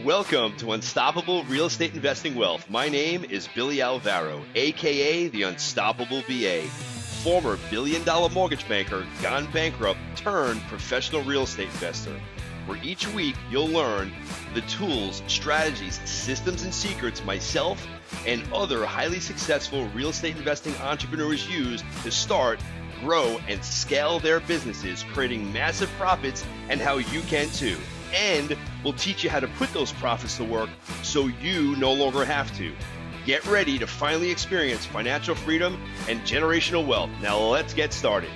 Welcome to Unstoppable Real Estate Investing Wealth. My name is Billy Alvaro, aka the Unstoppable BA, former billion-dollar mortgage banker, gone bankrupt, turned professional real estate investor. Where each week you'll learn the tools, strategies, systems, and secrets myself and other highly successful real estate investing entrepreneurs use to start, grow, and scale their businesses, creating massive profits, and how you can too. And we'll teach you how to put those profits to work so you no longer have to. Get ready to finally experience financial freedom and generational wealth. Now let's get started.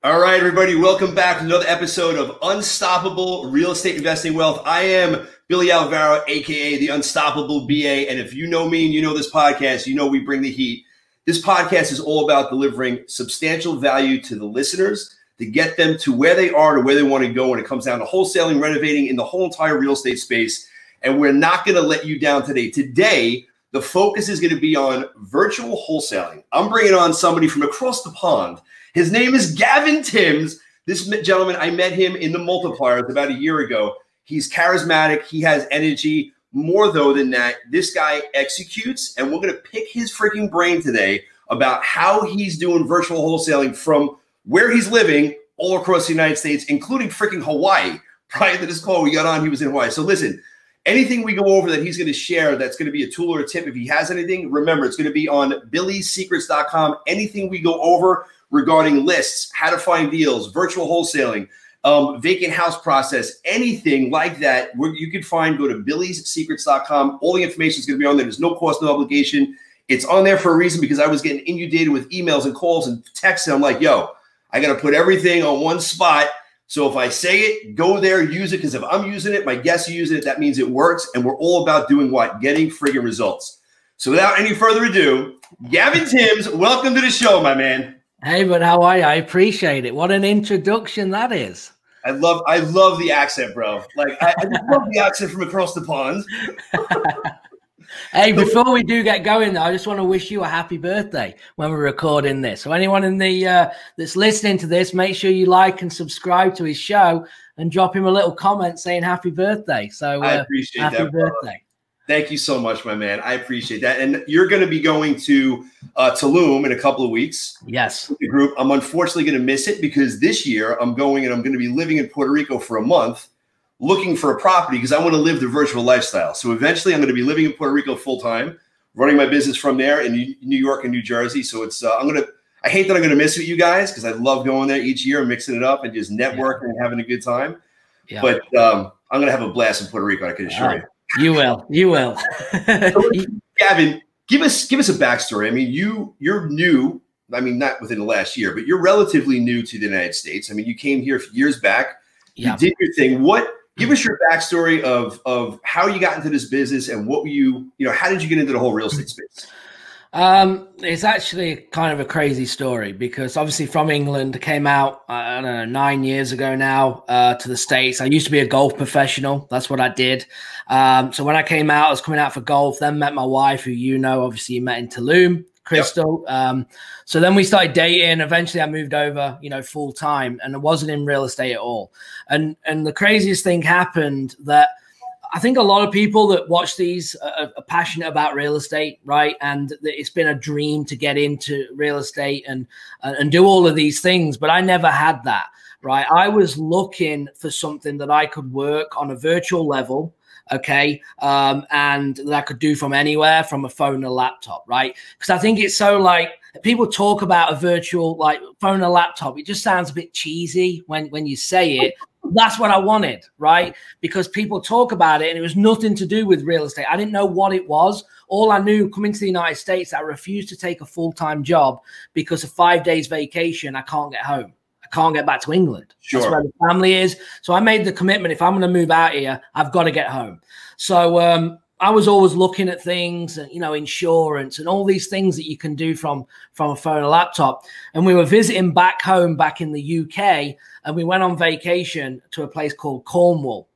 All right, everybody, welcome back to another episode of Unstoppable Real Estate Investing Wealth. I am Billy Alvaro, aka the Unstoppable BA. And if you know me and you know this podcast, you know we bring the heat. This podcast is all about delivering substantial value to the listeners to get them to where they are, to where they want to go when it comes down to wholesaling, renovating in the whole entire real estate space. And we're not going to let you down today. Today, the focus is going to be on virtual wholesaling. I'm bringing on somebody from across the pond. His name is Gavin Timms. This gentleman, I met him in the Multipliers about a year ago. He's charismatic. He has energy. More, though, than that, this guy executes. And we're going to pick his freaking brain today about how he's doing virtual wholesaling from where he's living all across the United States, including freaking Hawaii. Prior to this call we got on, he was in Hawaii. So listen, anything we go over that he's going to share that's going to be a tool or a tip, if he has anything, remember, it's going to be on billysecrets.com. Anything we go over regarding lists, how to find deals, virtual wholesaling, vacant house process, anything like that, you can find, go to billysecrets.com. All the information is going to be on there. There's no cost, no obligation. It's on there for a reason because I was getting inundated with emails and calls and texts. And I'm like, yo, I got to put everything on one spot. So if I say it, go there, use it. Because if I'm using it, my guests are using it, that means it works. And we're all about doing what? Getting friggin' results. So without any further ado, Gavin Timms, welcome to the show, my man. Hey, but how are you? I appreciate it. What an introduction that is. I love the accent, bro. Like I love the accent from across the pond. Hey, before we do get going, I just want to wish you a happy birthday when we're recording this. So anyone in the that's listening to this, make sure you like and subscribe to his show and drop him a little comment saying happy birthday. So I appreciate happy that, birthday. Thank you so much, my man. I appreciate that. And you're going to be going to Tulum in a couple of weeks. Yes. With the group. I'm unfortunately going to miss it because this year I'm going and I'm going to be living in Puerto Rico for a month, looking for a property because I want to live the virtual lifestyle. So eventually I'm going to be living in Puerto Rico full time, running my business from there in New York and New Jersey. So it's I hate that I'm going to miss it, you guys, because I love going there each year and mixing it up and just networking and having a good time. Yeah. But I'm going to have a blast in Puerto Rico, I can assure you. You will. You will. So, Gavin, give us a backstory. I mean, you're new. I mean, not within the last year, but you're relatively new to the United States. I mean, you came here years back. You did your thing. Give us your backstory of how you got into this business and what how did you get into the whole real estate space? It's actually kind of a crazy story because obviously from England, came out, I don't know, 9 years ago now, to the States. I used to be a golf professional. That's what I did. So when I came out, I was coming out for golf, then met my wife, who obviously you met in Tulum, Crystal. Yep. So then we started dating. Eventually I moved over, full time, and it wasn't in real estate at all. And the craziest thing happened that I think a lot of people that watch these are passionate about real estate, right? And it's been a dream to get into real estate and do all of these things, but I never had that, right? I was looking for something that I could work on a virtual level, okay, and that I could do from anywhere, from a phone or laptop, right? Because I think it's so like people talk about a virtual like phone or laptop. It just sounds a bit cheesy when you say it. That's what I wanted, right? Because people talk about it and it was nothing to do with real estate. I didn't know what it was. All I knew coming to the United States, I refused to take a full-time job because of 5 days vacation, I can't get home. I can't get back to England. Sure. That's where the family is. So I made the commitment, if I'm going to move out here, I've got to get home. So I was always looking at things, and insurance and all these things that you can do from a phone or laptop. And we were visiting back home, back in the UK, and we went on vacation to a place called Cornwall,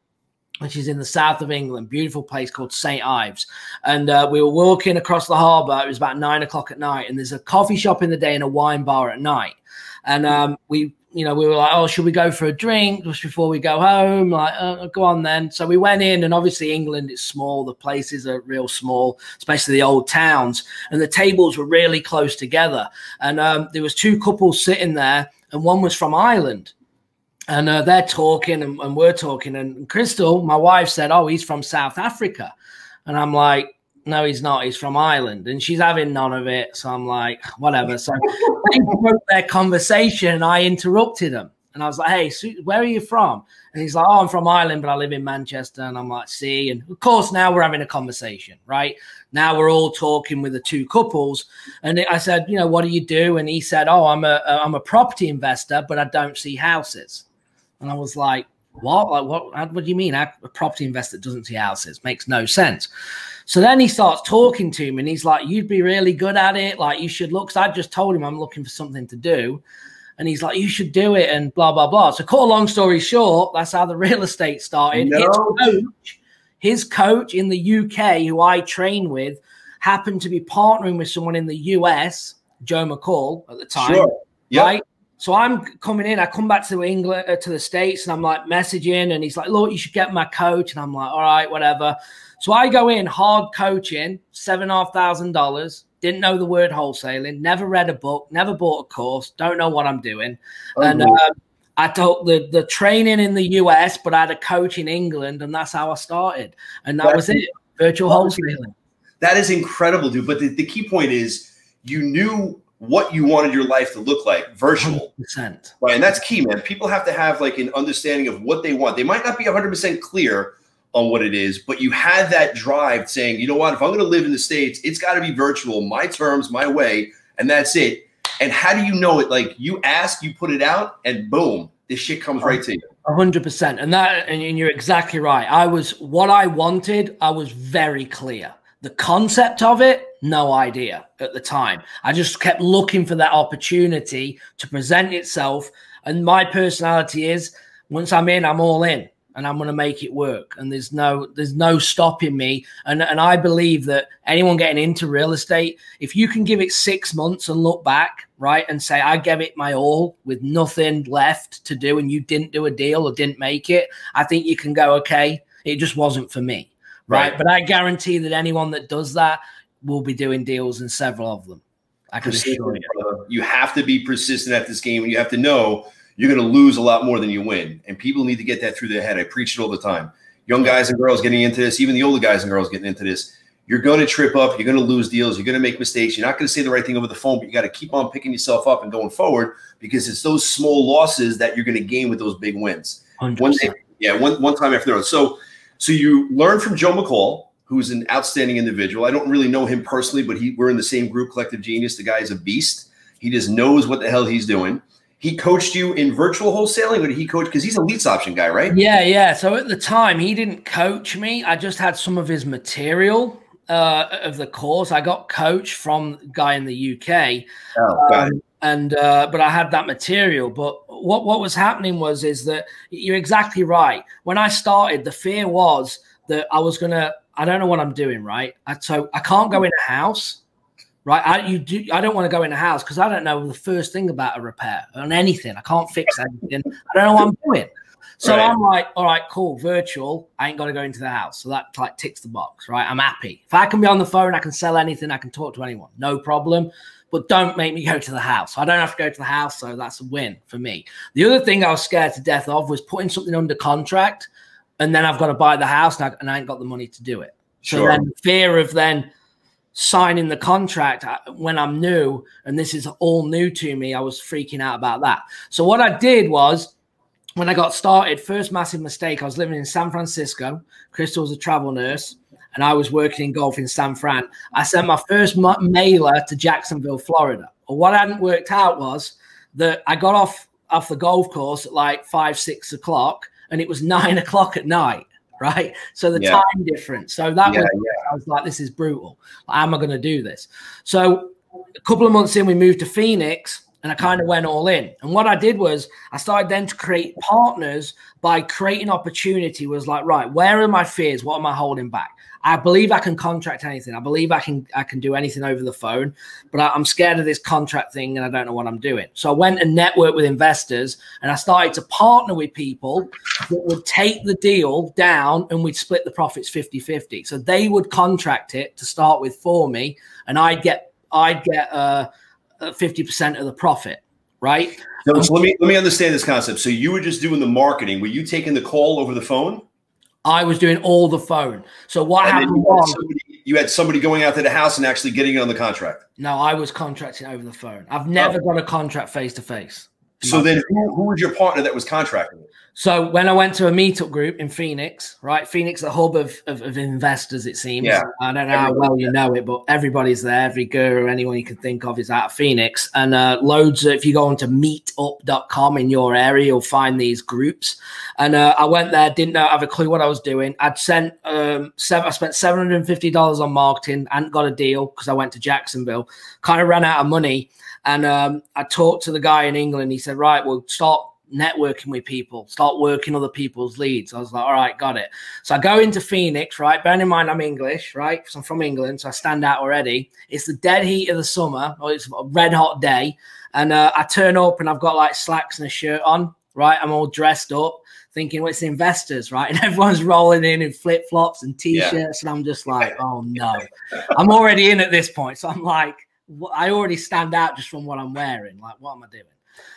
which is in the south of England, beautiful place called St. Ives. And we were walking across the harbour. It was about 9 o'clock at night, and there's a coffee shop in the day and a wine bar at night. And we we were like, oh, should we go for a drink just before we go home? Like, go on then. So we went in, and obviously England is small. The places are real small, especially the old towns. And the tables were really close together. And there was 2 couples sitting there, and one was from Ireland. And they're talking, and we're talking. And Crystal, my wife, said, oh, he's from South Africa. And I'm like, no, he's not. He's from Ireland. And she's having none of it. So I'm like, whatever. So they broke their conversation, and I interrupted them. And I was like, hey, where are you from? And he's like, oh, I'm from Ireland, but I live in Manchester. And I'm like, see. And of course, now we're having a conversation, right? Now we're all talking with the 2 couples. And I said, what do you do? And he said, oh, I'm a property investor, but I don't see houses. And I was like, what? Like, what do you mean? A property investor doesn't see houses? Makes no sense. So then he starts talking to me, and he's like, you'd be really good at it. Like, you should look. So I just told him I'm looking for something to do. And he's like, you should do it, and blah, blah, blah. So cut a long story short, that's how the real estate started. No. His coach in the UK, who I train with, happened to be partnering with someone in the US, Joe McCall at the time. Sure. Yep. Right? So I'm coming in, I come back to England, to the States, and I'm like messaging, and he's like, look, you should get my coach. And I'm like, all right, whatever. So I go in, hard coaching, $7,500, didn't know the word wholesaling, never read a book, never bought a course, don't know what I'm doing. And I took the training in the US, but I had a coach in England, and that's how I started. And that was it, virtual wholesaling. That is incredible, dude. But the key point is you knew what you wanted your life to look like, virtual. 100%. Right, and that's key, man. People have to have like an understanding of what they want. They might not be 100% clear on what it is, but you had that drive saying, you know what, if I'm going to live in the States, it's got to be virtual, my terms, my way, and that's it. And how do you know it? Like, you ask, you put it out, and boom, this shit comes right to you. 100%. And you're exactly right. What I wanted, I was very clear. The concept of it, no idea at the time. I just kept looking for that opportunity to present itself. And my personality is, once I'm in, I'm all in. And I'm going to make it work. And there's no stopping me. And I believe that anyone getting into real estate, if you can give it 6 months and look back, right, and say, I gave it my all with nothing left to do, and you didn't do a deal or didn't make it, I think you can go, okay, it just wasn't for me, right? But I guarantee that anyone that does that will be doing deals, and several of them. I can assure you. You have to be persistent at this game, and you have to know you're going to lose a lot more than you win. And people need to get that through their head. I preach it all the time. Young guys and girls getting into this, even the older guys and girls getting into this, you're going to trip up. You're going to lose deals. You're going to make mistakes. You're not going to say the right thing over the phone, but you got to keep on picking yourself up and going forward, because it's those small losses that you're going to gain with those big wins. 100%. One time after the other. So you learn from Joe McCall, who's an outstanding individual. I don't really know him personally, but we're in the same group, Collective Genius. The guy is a beast. He just knows what the hell he's doing. He coached you in virtual wholesaling, or did he coach? Because he's a leads option guy, right? Yeah. So at the time, he didn't coach me. I just had some of his material of the course. I got coached from a guy in the UK. But I had that material. But what was happening is that you're exactly right. When I started, the fear was that I don't know what I'm doing, right? So I can't go in a house. Right, I don't want to go in a house because I don't know the first thing about a repair on anything. I can't fix anything. I don't know what I'm doing. So I'm like, all right, cool, virtual. I ain't got to go into the house. So that like ticks the box, right? I'm happy. If I can be on the phone, I can sell anything. I can talk to anyone, no problem. But don't make me go to the house. I don't have to go to the house, so that's a win for me. The other thing I was scared to death of was putting something under contract, and then I've got to buy the house, and I ain't got the money to do it. So then the fear of then signing the contract when I'm new, and this is all new to me, I was freaking out about that. So what I did was, when I got started, first massive mistake, I was living in San Francisco. Crystal was a travel nurse, and I was working in golf in San Fran. I sent my first mailer to Jacksonville, Florida. But what hadn't worked out was that I got off the golf course at like 5, 6 o'clock, and it was 9 o'clock at night. Right. So the time difference. So that I was like, this is brutal. How am I going to do this? So a couple of months in, we moved to Phoenix, And I kind of went all in. And what I did was I started then to create partners by creating opportunity. Was like, right, where are my fears? What am I holding back? I believe I can contract anything. I believe I can do anything over the phone, but I'm scared of this contract thing and I don't know what I'm doing. So I went and networked with investors and I started to partner with people that would take the deal down and we'd split the profits 50-50. So they would contract it to start with for me and I'd get 50% of the profit, right? So let me understand this concept. So you were just doing the marketing. Were you taking the call over the phone? I was doing all the phone. So what happened was you had somebody going out to the house and actually getting it on the contract. No, I was contracting over the phone. I've never got a contract face to face. So then who was your partner that was contracting it? So when I went to a meetup group in Phoenix, right? Phoenix, a hub of investors, it seems. Yeah. I don't know how well you know it, but everybody's there. Every guru, anyone you can think of is out of Phoenix. And loads of, if you go onto meetup.com in your area, you'll find these groups. And I went there, didn't have a clue what I was doing. I spent $750 on marketing, hadn't got a deal because I went to Jacksonville, kind of ran out of money. And I talked to the guy in England. He said, right, we'll start networking with people, start working other people's leads. I was like, all right, got it. So I go into Phoenix, right? Bearing in mind I'm English, right? Because I'm from England, so I stand out already. It's the dead heat of the summer, or it's a red hot day. And I turn up and I've got like slacks and a shirt on, right? I'm all dressed up thinking, well, it's the investors, right? And everyone's rolling in flip-flops and T-shirts. And I'm just like, oh no, I'm already in at this point. So I'm like, I already stand out just from what I'm wearing. Like, what am I doing?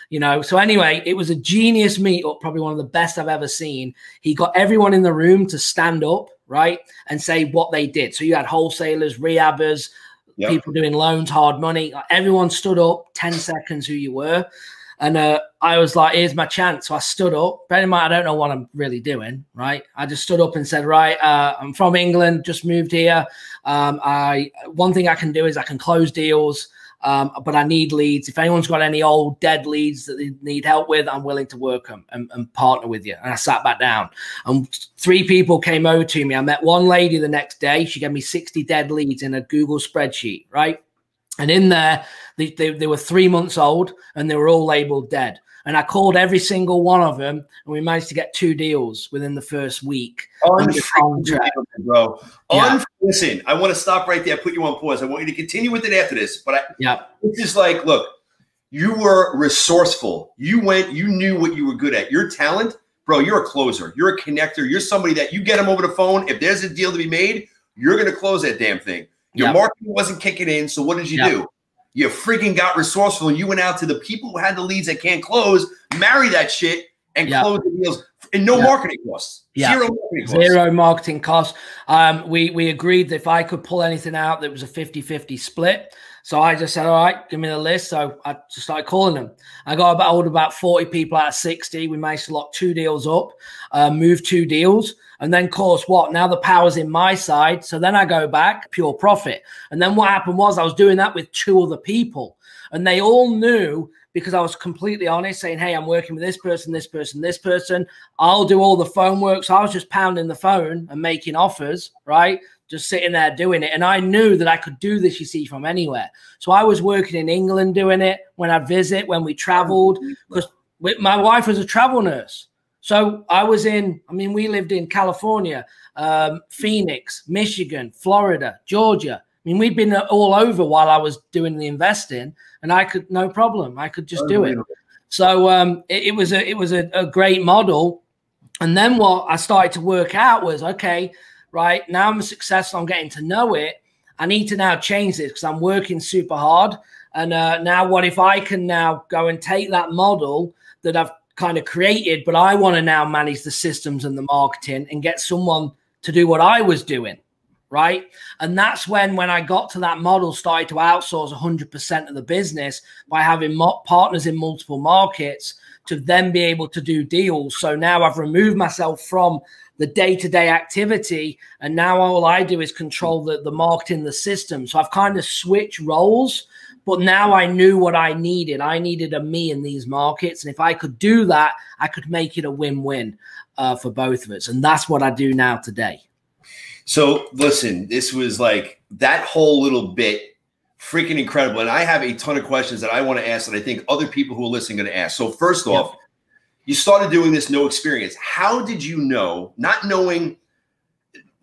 You know, so anyway, it was a genius meetup, probably one of the best I've ever seen. He got everyone in the room to stand up, right, and say what they did. So you had wholesalers, rehabbers, people doing loans, hard money. Everyone stood up, 10 seconds who you were. And I was like, here's my chance. So I stood up. Bear in mind, I don't know what I'm really doing, right? I just stood up and said, right, I'm from England, just moved here. One thing I can do is I can close deals. But I need leads. If anyone's got any old dead leads that they need help with, I'm willing to work them and partner with you. And I sat back down and 3 people came over to me. I met one lady the next day. She gave me 60 dead leads in a Google spreadsheet, right? And in there, they were 3 months old and they were all labeled dead. And I called every single one of them, and we managed to get 2 deals within the first week. Bro. Yeah. Listen, I want to stop right there, put you on pause. I want you to continue with it after this. But it's just like, look, you were resourceful. You knew what you were good at. Your talent, bro, you're a closer. You're a connector. You're somebody that you get them over the phone. If there's a deal to be made, you're going to close that damn thing. Your marketing wasn't kicking in, so what did you do? You freaking got resourceful and you went out to the people who had the leads that can't close, marry that shit, and close the deals. And no marketing costs. Zero marketing costs. Zero marketing costs. We agreed that if I could pull anything out, that was a 50-50 split. So I just said, all right, give me the list. So I just started calling them. I got about 40 people out of 60. We managed to lock 2 deals up, move 2 deals. And then, of course, what? Now the power's in my side. So then I go back, pure profit. And then what happened was I was doing that with 2 other people. And they all knew, because I was completely honest, saying, hey, I'm working with this person, this person, this person. I'll do all the phone work. So I was just pounding the phone and making offers, right? Just sitting there doing it. And I knew that I could do this, you see, from anywhere. So I was working in England doing it when I visit, when we traveled, because my wife was a travel nurse. So I was we lived in California, Phoenix, Michigan, Florida, Georgia. We'd been all over while I was doing the investing, and I could, no problem. I could just do it. So it was a great model. And then what I started to work out was, okay, right, now I'm successful, I'm getting to know it. I need to now change this because I'm working super hard. And now what if I can now go and take that model that I've kind of created, but I want to now manage the systems and the marketing and get someone to do what I was doing, right? And that's when I got to that model, started to outsource 100% of the business by having partners in multiple markets to then be able to do deals. So now I've removed myself from the day-to-day activity, and now all I do is control the marketing, the system. So I've kind of switched roles, but now I knew what I needed. I needed a me in these markets, and if I could do that, I could make it a win-win for both of us, and that's what I do now today. So listen, this was like that whole little bit Freaking incredible. And I have a ton of questions that I want to ask that I think other people who are listening are going to ask. So first off, you started doing this, no experience. How did you know, not knowing,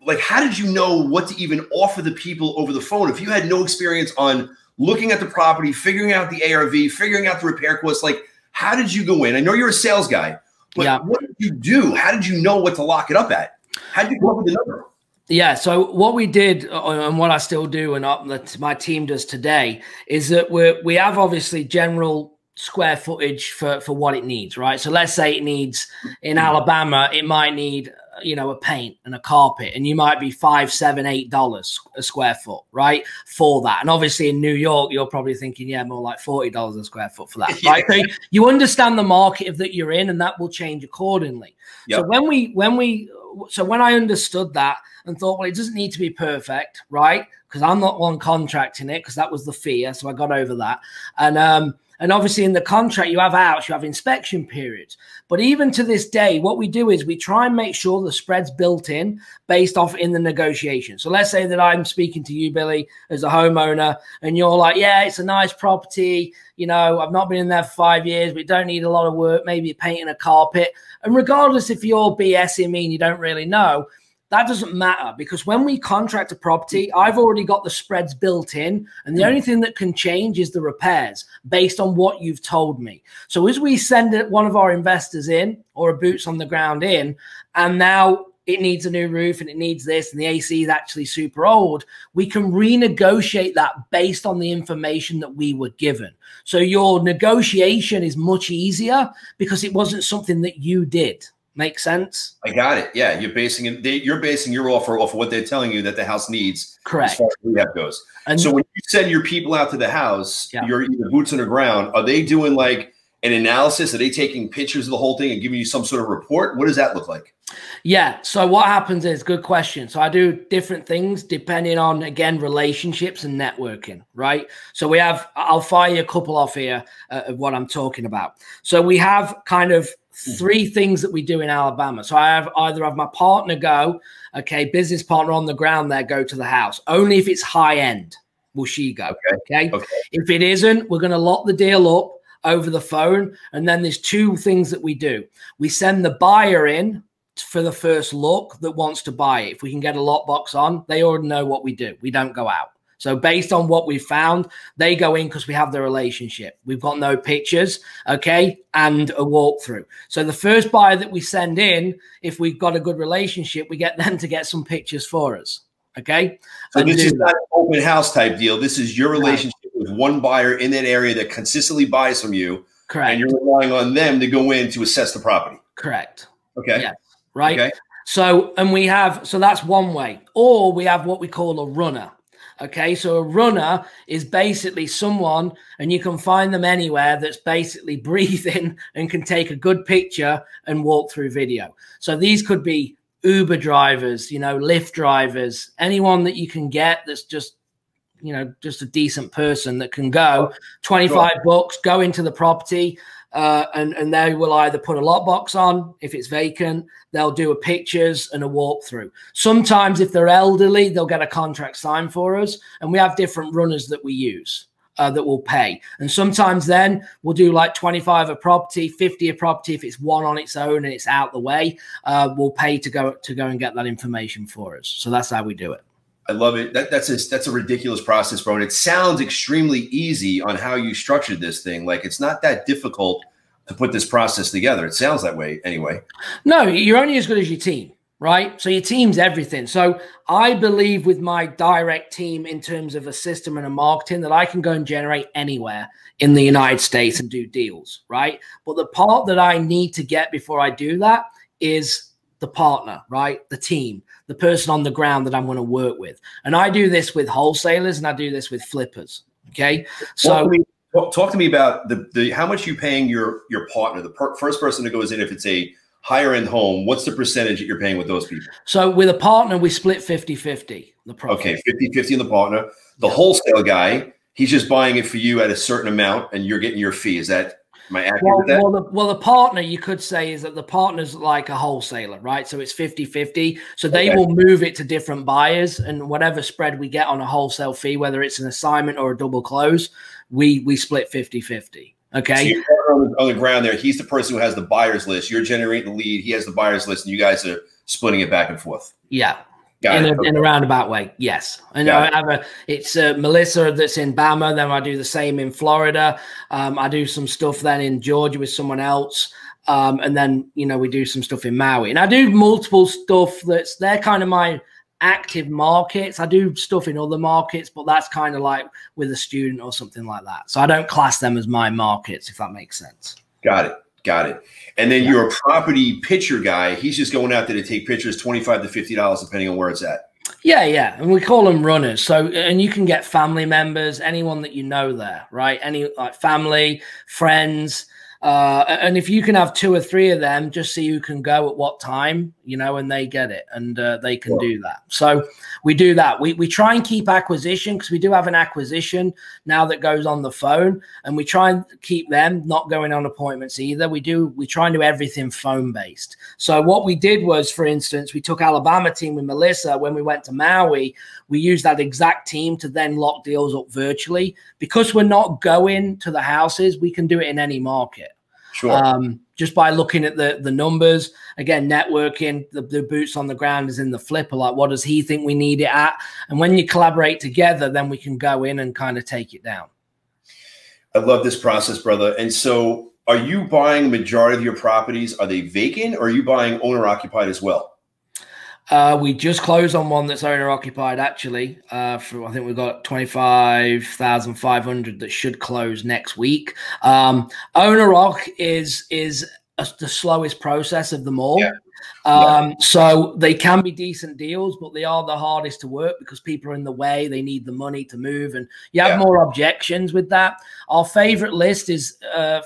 like, how did you know what to even offer the people over the phone if you had no experience on looking at the property, figuring out the ARV, figuring out the repair costs? Like, how did you go in? I know you're a sales guy, but what did you do? How did you know what to lock it up at? How did you come up with the number? Yeah, so what we did and what I still do and that my team does today is that we have obviously general square footage for what it needs, right? So let's say it needs, in Alabama, it might need, you know, a paint and a carpet, and you might be $5, $7, $8 a square foot, right? For that. And obviously in New York, you're probably thinking, yeah, more like $40 a square foot for that, right? So you understand the market that you're in, and that will change accordingly. Yep. So when I understood that and thought, well, it doesn't need to be perfect, right? Because I'm not one contracting it, because that was the fear. So I got over that. And obviously in the contract, you have outs, you have inspection periods. But even to this day, what we do is we try and make sure the spread's built in based off in the negotiation. So let's say that I'm speaking to you, Billy, as a homeowner, and you're like, yeah, it's a nice property. You know, I've not been in there for 5 years. We don't need a lot of work, maybe painting a carpet. And regardless if you're BSing me and you don't really know, that doesn't matter, because when we contract a property, I've already got the spreads built in, and the only thing that can change is the repairs based on what you've told me. So as we send one of our investors in, or a boots on the ground in, and now it needs a new roof and it needs this and the AC is actually super old, we can renegotiate that based on the information that we were given. So your negotiation is much easier because it wasn't something that you did. Make sense? I got it. Yeah, you're basing your offer off of what they're telling you that the house needs. Correct. As far as rehab goes. And so when you send your people out to the house, you're either boots on the ground. Are they doing like an analysis? Are they taking pictures of the whole thing and giving you some sort of report? What does that look like? Yeah. So what happens is, good question. So I do different things depending on, again, relationships and networking, right? So I'll fire you a couple off here of what I'm talking about. So we have kind of 3 things that we do in Alabama. So I either have my partner go, okay, business partner on the ground there, go to the house. Only if it's high end will she go, okay? If it isn't, we're going to lock the deal up over the phone. And then there's 2 things that we do. We send the buyer in for the first look that wants to buy it. If we can get a lockbox on, they already know what we do. We don't go out. So based on what we found, they go in because we have the relationship. We've got no pictures, okay, and a walkthrough. So the first buyer that we send in, if we've got a good relationship, we get them to get some pictures for us, okay? So this is not an open house type deal. This is your relationship with one buyer in that area that consistently buys from you. Correct. And you're relying on them to go in to assess the property. Correct. Okay. Yeah. Right. Okay. So that's one way. Or we have what we call a runner. Okay, so a runner is basically someone, and you can find them anywhere, that's basically breathing and can take a good picture and walk through video. So these could be Uber drivers, you know, Lyft drivers, anyone that you can get that's just, you know, just a decent person that can go 25 bucks, go into the property, and they will either put a lockbox on if it's vacant. They'll do a pictures and a walkthrough. Sometimes if they're elderly, they'll get a contract signed for us, and we have different runners that we use that will pay. And sometimes then we'll do like 25 a property, 50 a property. If it's one on its own and it's out the way, we'll pay to go and get that information for us. So that's how we do it. I love it. That's a ridiculous process, bro. And it sounds extremely easy on how you structured this thing. Like, it's not that difficult to put this process together. It sounds that way anyway. No, you're only as good as your team, right? So your team's everything. So I believe with my direct team in terms of a system and a marketing that I can go and generate anywhere in the United States and do deals, right? But the part that I need to get before I do that is the partner, right? The team, the person on the ground that I'm going to work with. And I do this with wholesalers and I do this with flippers. Okay. So talk to me about the how much you paying your partner, the first person that goes in. If it's a higher end home, what's the percentage that you're paying with those people? So with a partner, we split 50-50 the profit. Okay. 50-50 in the partner. The wholesale guy, he's just buying it for you at a certain amount and you're getting your fee. Is that Am I accurate with that? Well, the partner, you could say, is that the partner's like a wholesaler, right? So it's 50-50. So they will move it to different buyers, and whatever spread we get on a wholesale fee, whether it's an assignment or a double close, we split 50-50. Okay. So you're on the ground there. He's the person who has the buyer's list. You're generating the lead. He has the buyer's list, and you guys are splitting it back and forth. Yeah. In a roundabout way, yes. And it's Melissa that's in Bama. Then I do the same in Florida. I do some stuff then in Georgia with someone else. And then, we do some stuff in Maui. And I do multiple stuff they're kind of my active markets. I do stuff in other markets, but that's kind of like with a student or something like that. So I don't class them as my markets, if that makes sense. Got it. And then you're a property picture guy. He's just going out there to take pictures, $25 to $50, depending on where it's at. Yeah. And we call them runners. So, and you can get family members, anyone that there, right? Any like family, friends. And if you can have 2 or 3 of them, just see who can go at what time, and they get it, and they can do that. So we do that. We try and keep acquisition, because we do have an acquisition now that goes on the phone, and we try and keep them not going on appointments either. We try and do everything phone based. So what we did was, for instance, we took Alabama team with Melissa when we went to Maui. We used that exact team to then lock deals up virtually. Because we're not going to the houses, we can do it in any market. Sure. Just by looking at the numbers, again, networking, the boots on the ground is in the flipper. Like, what does he think we need it at? And when you collaborate together, then we can go in and kind of take it down. I love this process, brother. And so are you buying majority of your properties? Are they vacant, or are you buying owner occupied as well? We just closed on one that's owner occupied, actually. I think we've got 25,500 that should close next week. Owner occ is the slowest process of them all. So they can be decent deals, but they are the hardest to work because people are in the way. They need the money to move, and you have more objections with that. Our favorite list is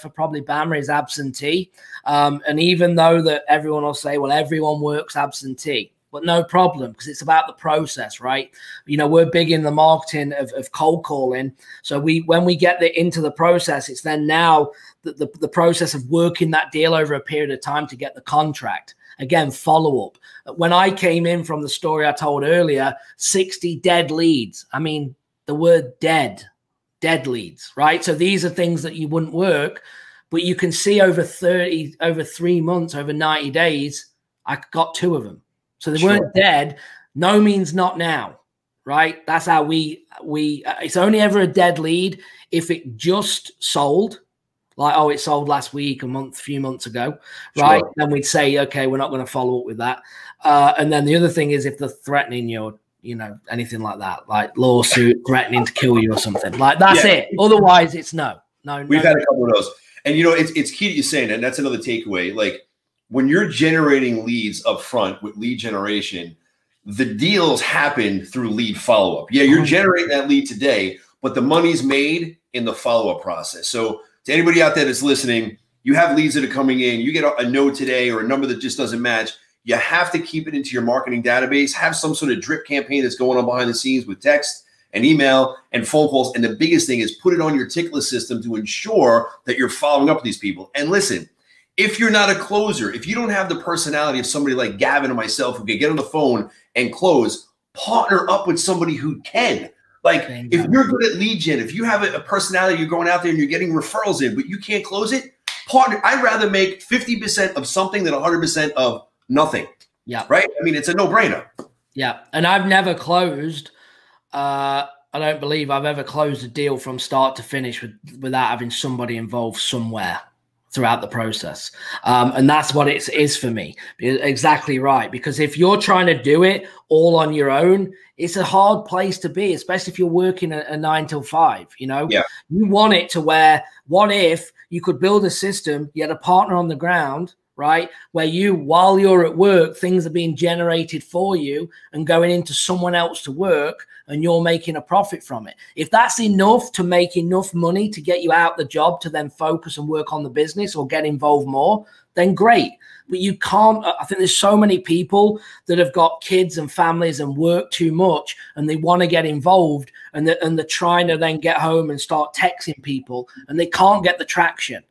for probably Bama is absentee. And even though that everyone will say, well, everyone works absentee. But no problem, because it's about the process, right? We're big in the marketing of cold calling. So when we get into the process, it's then now the process of working that deal over a period of time to get the contract. Again, follow up. When I came in from the story I told earlier, 60 dead leads. I mean, the word dead leads, right? So these are things that you wouldn't work, but you can see over 3 months, over 90 days, I got 2 of them. So they weren't dead. No means not now, right? That's how we it's only ever a dead lead if it just sold, like, oh, it sold last week, a few months ago, right? Sure. Then we'd say, okay, we're not going to follow up with that. And then the other thing is if they're threatening you, anything like that, like lawsuit, threatening to kill you or something, like that's it. Otherwise, it's no. We've had a couple of those. And, it's key to you saying, and that's another takeaway, like, when you're generating leads up front with lead generation, the deals happen through lead follow-up. Yeah, you're generating that lead today, but the money's made in the follow-up process. So to anybody out there that's listening, you have leads that are coming in, you get a no today or a number that just doesn't match, you have to keep it into your marketing database, have some sort of drip campaign that's going on behind the scenes with text and email and phone calls. And the biggest thing is put it on your tick list system to ensure that you're following up with these people. And listen, if you're not a closer, if you don't have the personality of somebody like Gavin or myself who can get on the phone and close, partner up with somebody who can. Like, if you're good at lead gen, if you have a personality, you're going out there and you're getting referrals in, but you can't close it, partner. I'd rather make 50% of something than 100% of nothing. Yeah. Right? I mean, it's a no-brainer. Yeah. And I've never closed. I don't believe I've ever closed a deal from start to finish without having somebody involved somewhere throughout the process. And that's what it is for me. Exactly right. Because if you're trying to do it all on your own, it's a hard place to be, especially if you're working a 9 till 5, You want it to where, what if you could build a system, you had a partner on the ground, right? Where while you're at work, things are being generated for you and going into someone else to work, and you're making a profit from it. If that's enough to make enough money to get you out the job to then focus and work on the business or get involved more, then great. But you can't, I think there's so many people that have got kids and families and work too much and they want to get involved and they're trying to then get home and start texting people and they can't get the traction.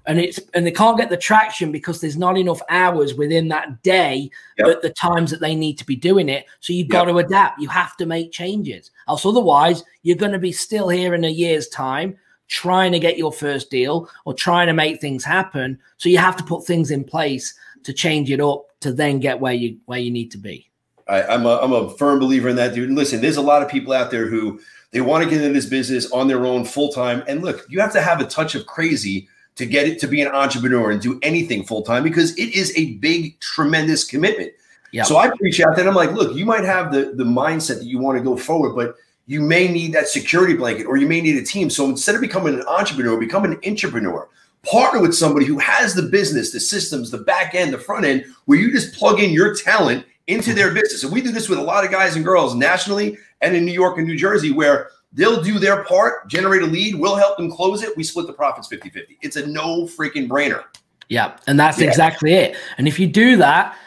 and they can't get the traction because there's not enough hours within that day at the times that they need to be doing it. So you've got to adapt. You have to make changes. Else otherwise, you're going to be still here in a year's time trying to get your first deal or trying to make things happen. So you have to put things in place to change it up to then get where you need to be. I'm a firm believer in that, dude. And listen, there's a lot of people out there who they want to get into this business on their own full time. And look, you have to have a touch of crazy to get it to be an entrepreneur and do anything full time, because it is a big, tremendous commitment. Yep. So I preach out that I'm like, look, you might have the mindset that you want to go forward, but you may need that security blanket, or you may need a team. So instead of becoming an entrepreneur, become an intrapreneur. Partner with somebody who has the business, the systems, the back end, the front end, where you just plug in your talent into their business. And we do this with a lot of guys and girls nationally and in New York and New Jersey, where they'll do their part, generate a lead, we'll help them close it. We split the profits 50-50. It's a no freaking brainer. Yeah, and that's exactly it. And if you do that,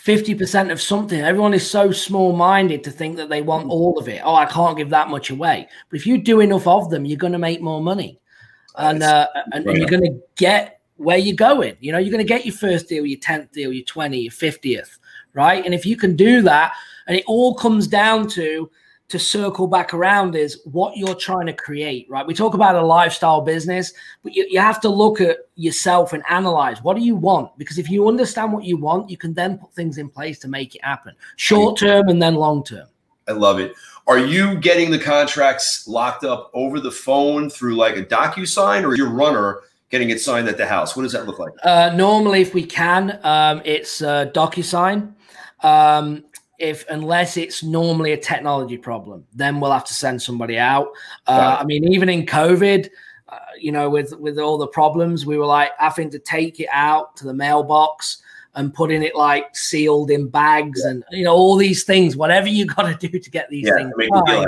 50% of something, everyone is so small-minded to think that they want all of it. Oh, I can't give that much away. But if you do enough of them, you're going to make more money. And you're going to get where you're going. You know, you're going to get your first deal, your 10th deal, your 20th, your 50th, right? And if you can do that, and it all comes down to circle back around is what you're trying to create, right? We talk about a lifestyle business, but you have to look at yourself and analyze, what do you want? Because if you understand what you want, you can then put things in place to make it happen, short term and then long term. I love it. Are you getting the contracts locked up over the phone through like a DocuSign, or your runner getting it signed at the house? What does that look like? Normally, if we can, it's DocuSign. Unless it's normally a technology problem, then we'll have to send somebody out. I mean, even in COVID, you know, with all the problems, we were like having to take it out to the mailbox and putting it like sealed in bags and, you know, all these things, whatever you got to do to get these things done.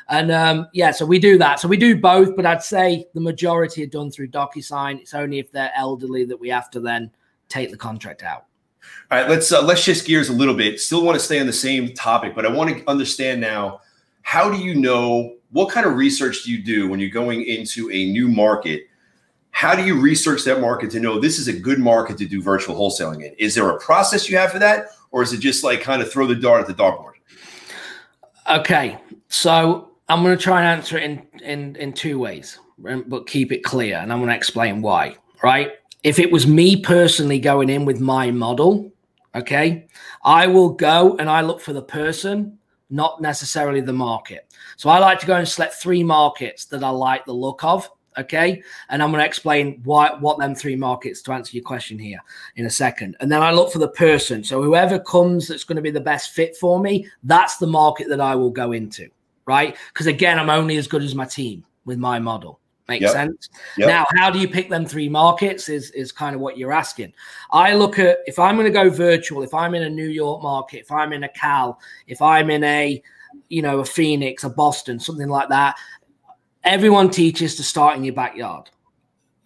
And so we do that. So we do both, but I'd say the majority are done through DocuSign. It's only if they're elderly that we have to then take the contract out. All right, let's shift gears a little bit. Still want to stay on the same topic, but I want to understand now, how do you know, what kind of research do you do when you're going into a new market? How do you research that market to know this is a good market to do virtual wholesaling in? Is there a process you have for that? Or is it just like kind of throw the dart at the dartboard? Okay, so I'm going to try and answer it in two ways, but keep it clear. And I'm going to explain why, right? If it was me personally going in with my model, okay, I will go and I look for the person, not necessarily the market. So I like to go and select 3 markets that I like the look of, okay? And I'm going to explain what them 3 markets to answer your question here in a second. And then I look for the person. So whoever comes that's going to be the best fit for me, that's the market that I will go into, right? Because again, I'm only as good as my team with my model. Makes sense. Now, how do you pick them 3 markets is kind of what you're asking. I look at, if I'm going to go virtual, if I'm in a New York market, if I'm in a Cal, if I'm in a, you know, a Phoenix, a Boston, something like that, everyone teaches to start in your backyard.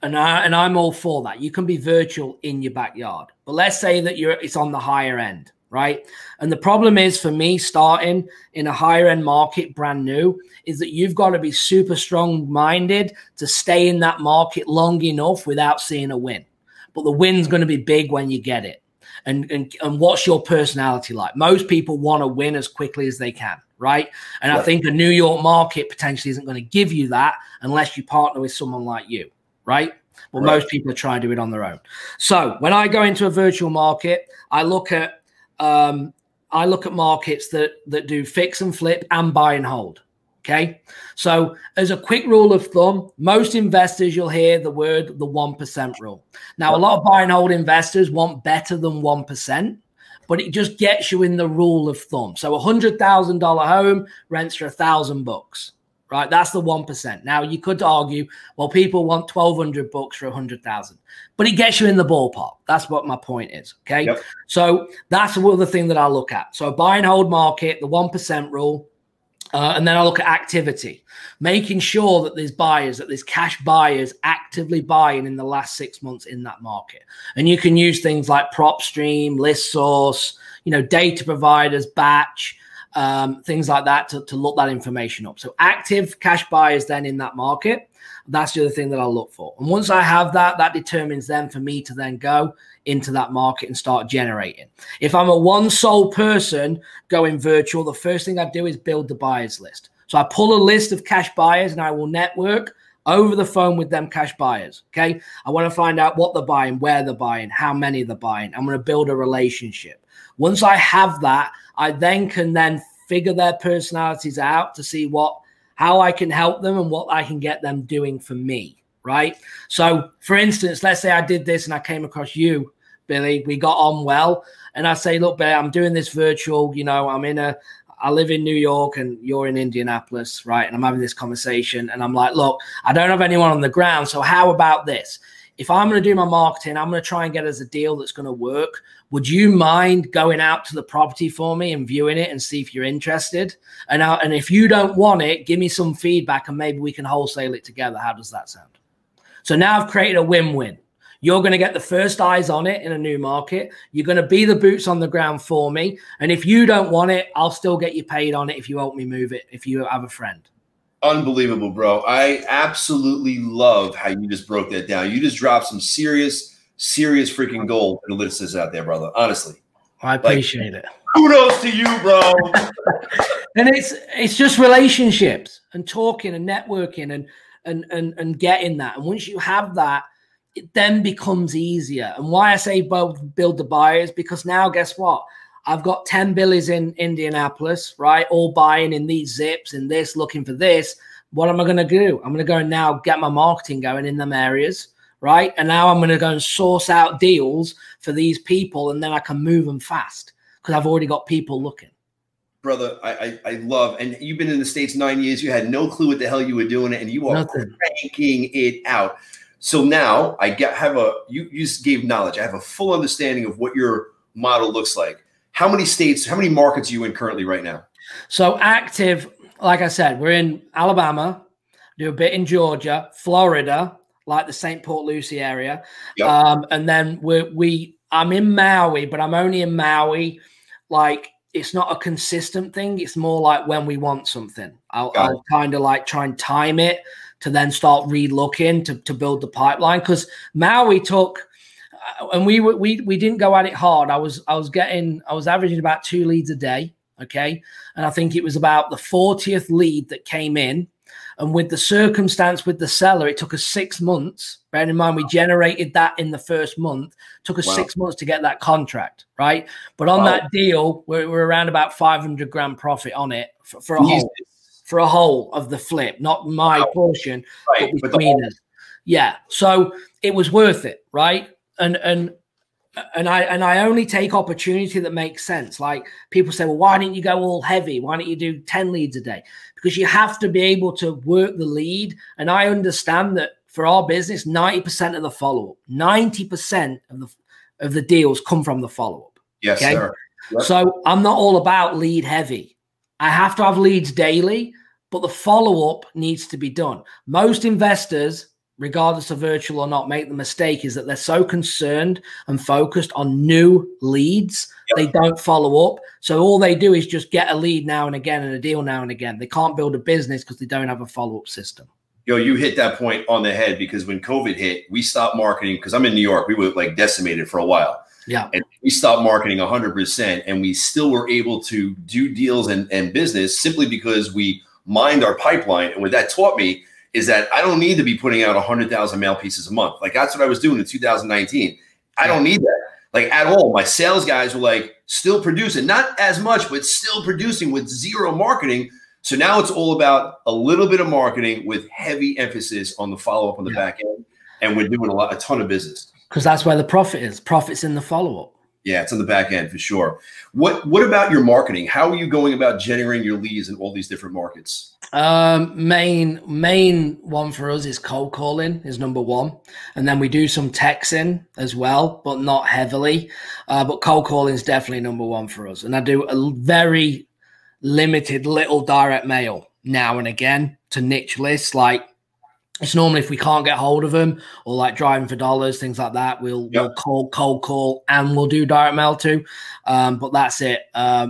And I'm all for that. You can be virtual in your backyard. But let's say that it's on the higher end, right? And the problem is for me starting in a higher end market, brand new, is that you've got to be super strong minded to stay in that market long enough without seeing a win. But the win's going to be big when you get it. And what's your personality like? Most people want to win as quickly as they can, right? And I think a New York market potentially isn't going to give you that unless you partner with someone like you, right? Well, most people are trying to do it on their own. So when I go into a virtual market, I look at markets that do fix and flip and buy and hold. Okay. So as a quick rule of thumb, most investors, you'll hear the 1% rule. Now, a lot of buy and hold investors want better than 1%, but it just gets you in the rule of thumb. So $100,000 home rents for $1,000, right? That's the 1%. Now you could argue, well, people want $1,200 for $100,000, but it gets you in the ballpark. That's what my point is. Okay. So that's another thing that I look at. So buy and hold market, the 1% rule. And then I look at activity, making sure that there's cash buyers actively buying in the last 6 months in that market. And you can use things like PropStream, ListSource, you know, data providers, Batch, things like that to look that information up. So active cash buyers then in that market, that's the other thing that I'll look for. And once I have that, that determines then for me to then go into that market and start generating. If I'm a one sole person going virtual, the first thing I do is build the buyers list. So I pull a list of cash buyers and I will network over the phone with them cash buyers. Okay. I want to find out what they're buying, where they're buying, how many they're buying. I'm going to build a relationship. Once I have that, I then can then figure their personalities out to see how I can help them and what I can get them doing for me, right? So, for instance, let's say I did this and I came across you, Billy. We got on well, and I say, look, Billy, I'm doing this virtual. You know, I live in New York and you're in Indianapolis, right? And I'm having this conversation, and I'm like, look, I don't have anyone on the ground, so how about this? If I'm going to do my marketing, I'm going to try and get us a deal that's going to work. Would you mind going out to the property for me and viewing it and see if you're interested? And if you don't want it, give me some feedback and maybe we can wholesale it together. How does that sound? So now I've created a win-win. You're going to get the first eyes on it in a new market. You're going to be the boots on the ground for me. And if you don't want it, I'll still get you paid on it if you help me move it, if you have a friend. Unbelievable, bro. I absolutely love how you just broke that down. You just dropped some serious freaking gold in the listeners out there, brother. Honestly. I appreciate it. Kudos to you, bro. And it's just relationships and talking and networking and getting that. And once you have that, it then becomes easier. And why I say build the buyers, because now guess what? I've got 10 billies in Indianapolis, right? All buying in these zips and this, looking for this. What am I going to do? I'm going to go and now get my marketing going in them areas, right? And now I'm going to go and source out deals for these people, and then I can move them fast because I've already got people looking. Brother, I love, and you've been in the States 9 years. You had no clue what the hell you were doing, and you are cranking it out. So now you just gave knowledge. I have a full understanding of what your model looks like. How many states, how many markets are you in currently right now? So active, like I said, we're in Alabama, do a bit in Georgia, Florida, like the St. Port Lucie area. Yep. And then I'm in Maui, but I'm only in Maui. Like, it's not a consistent thing. It's more like when we want something. I'll kind of like try and time it to then start re-looking to build the pipeline. Because Maui took, and we didn't go at it hard. I was averaging about 2 leads a day. Okay. And I think it was about the 40th lead that came in. And with the circumstance with the seller, it took us 6 months. Bearing in mind, we generated that in the first month. It took us 6 months to get that contract, right? But on that deal, we're around about 500 grand profit on it for a whole of the flip, not my portion, but between us. Yeah. So it was worth it, right? And I only take opportunity that makes sense. Like, people say, well, why didn't you go all heavy? Why don't you do 10 leads a day? Because you have to be able to work the lead. And I understand that for our business, 90% of the follow-up, 90% of the deals come from the follow-up. Yes, sir. Yep. So I'm not all about lead heavy. I have to have leads daily, but the follow-up needs to be done. Most investors, regardless of virtual or not, make the mistake is that they're so concerned and focused on new leads, they don't follow up. So all they do is just get a lead now and again and a deal now and again. They can't build a business because they don't have a follow-up system. Yo, you hit that point on the head, because when COVID hit, we stopped marketing, because I'm in New York. We were like decimated for a while. Yeah. And we stopped marketing 100%, and we still were able to do deals and business simply because we mined our pipeline. And what that taught me is that I don't need to be putting out 100,000 mail pieces a month. Like, that's what I was doing in 2019. I don't need that, like, at all. My sales guys were like still producing, not as much, but still producing with zero marketing. So now it's all about a little bit of marketing with heavy emphasis on the follow-up on the back end. And we're doing a ton of business. Because that's where the profit is. Profit's in the follow-up. Yeah, it's on the back end for sure. What about your marketing? How are you going about generating your leads in all these different markets? Main one for us is cold calling is number one. And then we do some texting as well, but not heavily. But cold calling is definitely number one for us. And I do a very limited little direct mail now and again to niche lists. Like, It's normally if we can't get hold of them or like driving for dollars, things like that, we'll cold call, and we'll do direct mail too. But that's it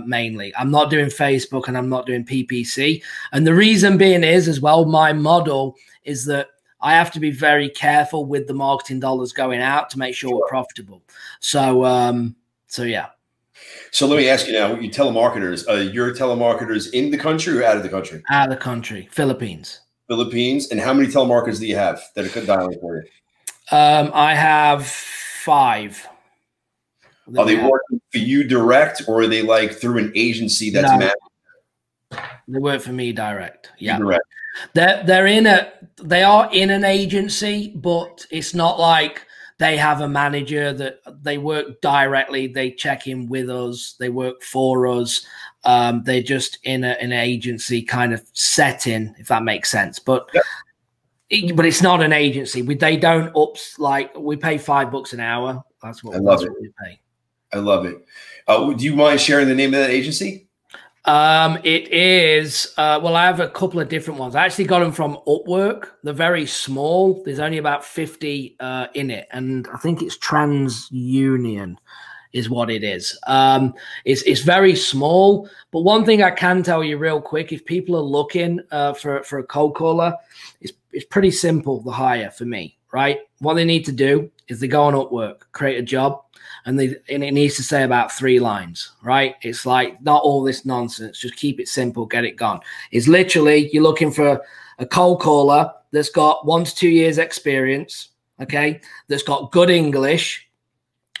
mainly. I'm not doing Facebook and I'm not doing PPC. And the reason being is as well, my model is that I have to be very careful with the marketing dollars going out to make sure we're profitable. So yeah. So let me ask you now, you telemarketers, you're telemarketers in the country or out of the country? Out of the country, Philippines. And how many telemarketers do you have that are dialing for you? I have 5. Are they working for you direct, or are they like through an agency that's managed? They work for me direct. Yeah. Direct. They are in an agency, but it's not like they have a manager that they work directly. They check in with us. They work for us. They're just in an agency kind of setting, if that makes sense. But but it's not an agency. They don't we pay $5 an hour. That's what we pay. I love it. Do you mind sharing the name of that agency? It is, well, I have a couple of different ones. I actually got them from Upwork. They're very small. There's only about 50 in it. And I think it's TransUnion is what it is. It's very small. But one thing I can tell you real quick, if people are looking for a cold caller, it's pretty simple, the hire for me, right? What they need to do is they go on Upwork, create a job, and it needs to say about 3 lines, right? It's like not all this nonsense. Just keep it simple, get it gone. It's literally you're looking for a cold caller that's got 1 to 2 years experience, okay? That's got good English,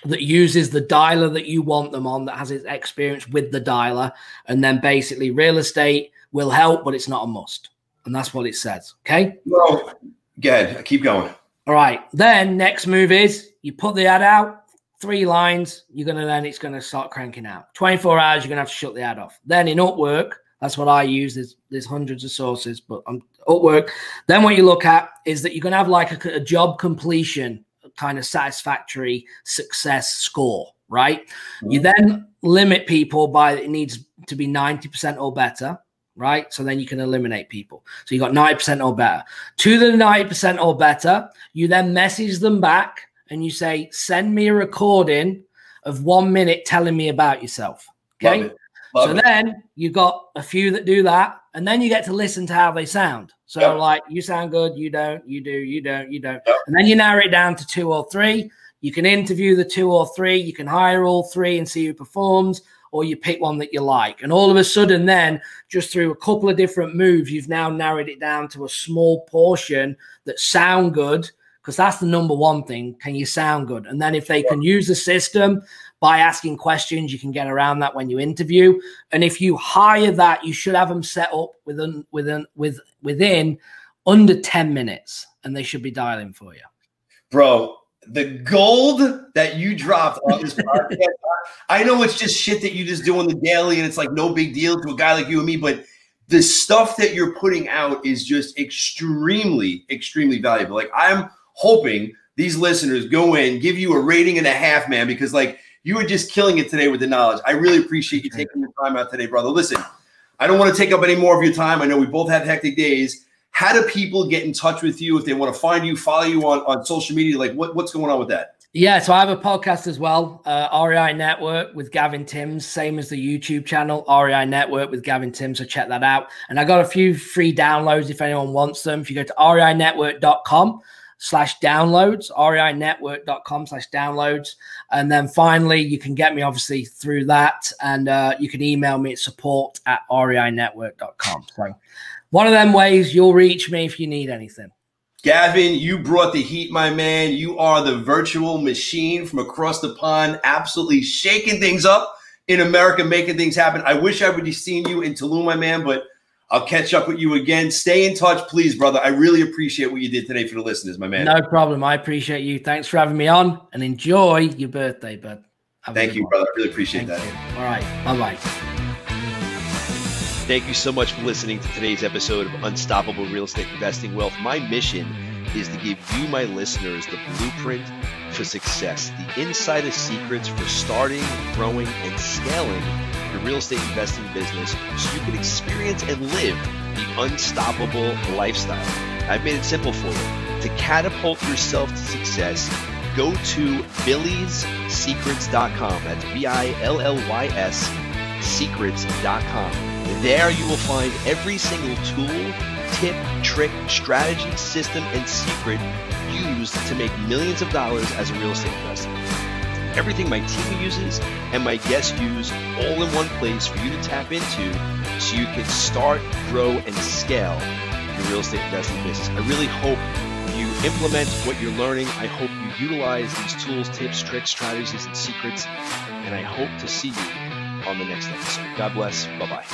that uses the dialer that you want them on, that has its experience with the dialer, and then basically real estate will help, but it's not a must. And that's what it says, okay? Well, go ahead. Keep going. All right. Then next move is you put the ad out. 3 lines, it's going to start cranking out. 24 hours, you're going to have to shut the ad off. Then in Upwork, that's what I use. There's hundreds of sources, but on Upwork, then what you look at is that you're going to have like a job completion kind of satisfactory success score, right? Mm-hmm. You then limit people by it needs to be 90% or better, right? So then you can eliminate people. So you got 90% or better. To the 90% or better, you then message them back and you say, send me a recording of 1 minute telling me about yourself. Okay. Love it. Then you got a few that do that, and then you get to listen to how they sound. So like, you sound good, you don't, you do, you don't, you don't. And then you narrow it down to 2 or 3. You can interview the 2 or 3. You can hire all 3 and see who performs, or you pick one that you like. And all of a sudden then, just through a couple of different moves, you've now narrowed it down to a small portion that sound good. Because that's the number one thing. Can you sound good? And then if they can use the system by asking questions, you can get around that when you interview. And if you hire that, you should have them set up within under 10 minutes, and they should be dialing for you. Bro, the gold that you dropped on this podcast, I know it's just shit that you just do on the daily, and it's like no big deal to a guy like you and me, but the stuff that you're putting out is just extremely, extremely valuable. Like, I'm hoping these listeners go in, give you a rating and a half, man, because like you were just killing it today with the knowledge. I really appreciate you taking your time out today, brother. Listen, I don't want to take up any more of your time. I know we both have hectic days. How do people get in touch with you if they want to find you, follow you on social media? Like what's going on with that? Yeah, so I have a podcast as well, REI Network with Gavin Timms, same as the YouTube channel, REI Network with Gavin Timms, so check that out. And I got a few free downloads if anyone wants them. If you go to reinetwork.com/downloads, reinetwork.com/downloads. And then finally, you can get me obviously through that, and you can email me at support@reinetwork.com. So one of them ways you'll reach me if you need anything. Gavin, you brought the heat, my man. You are the virtual machine from across the pond, absolutely shaking things up in America, making things happen. I wish I would have seen you in Tulum, my man, but I'll catch up with you again. Stay in touch, please, brother. I really appreciate what you did today for the listeners, my man. No problem. I appreciate you. Thanks for having me on, and enjoy your birthday, bud. Thank you, brother. I really appreciate that. All right. Bye-bye. Thank you so much for listening to today's episode of Unstoppable Real Estate Investing Wealth. My mission is to give you, my listeners, the blueprint for success, the insider secrets for starting, growing, and scaling your real estate investing business so you can experience and live the unstoppable lifestyle. I've made it simple for you. To catapult yourself to success, go to billyssecrets.com. That's BILLYS secrets.com. There you will find every single tool, tip, trick, strategy, system, and secret used to make millions of dollars as a real estate investor. Everything my team uses and my guests use all in one place for you to tap into so you can start, grow, and scale your real estate investing business. I really hope you implement what you're learning. I hope you utilize these tools, tips, tricks, strategies, and secrets. And I hope to see you on the next episode. God bless. Bye-bye.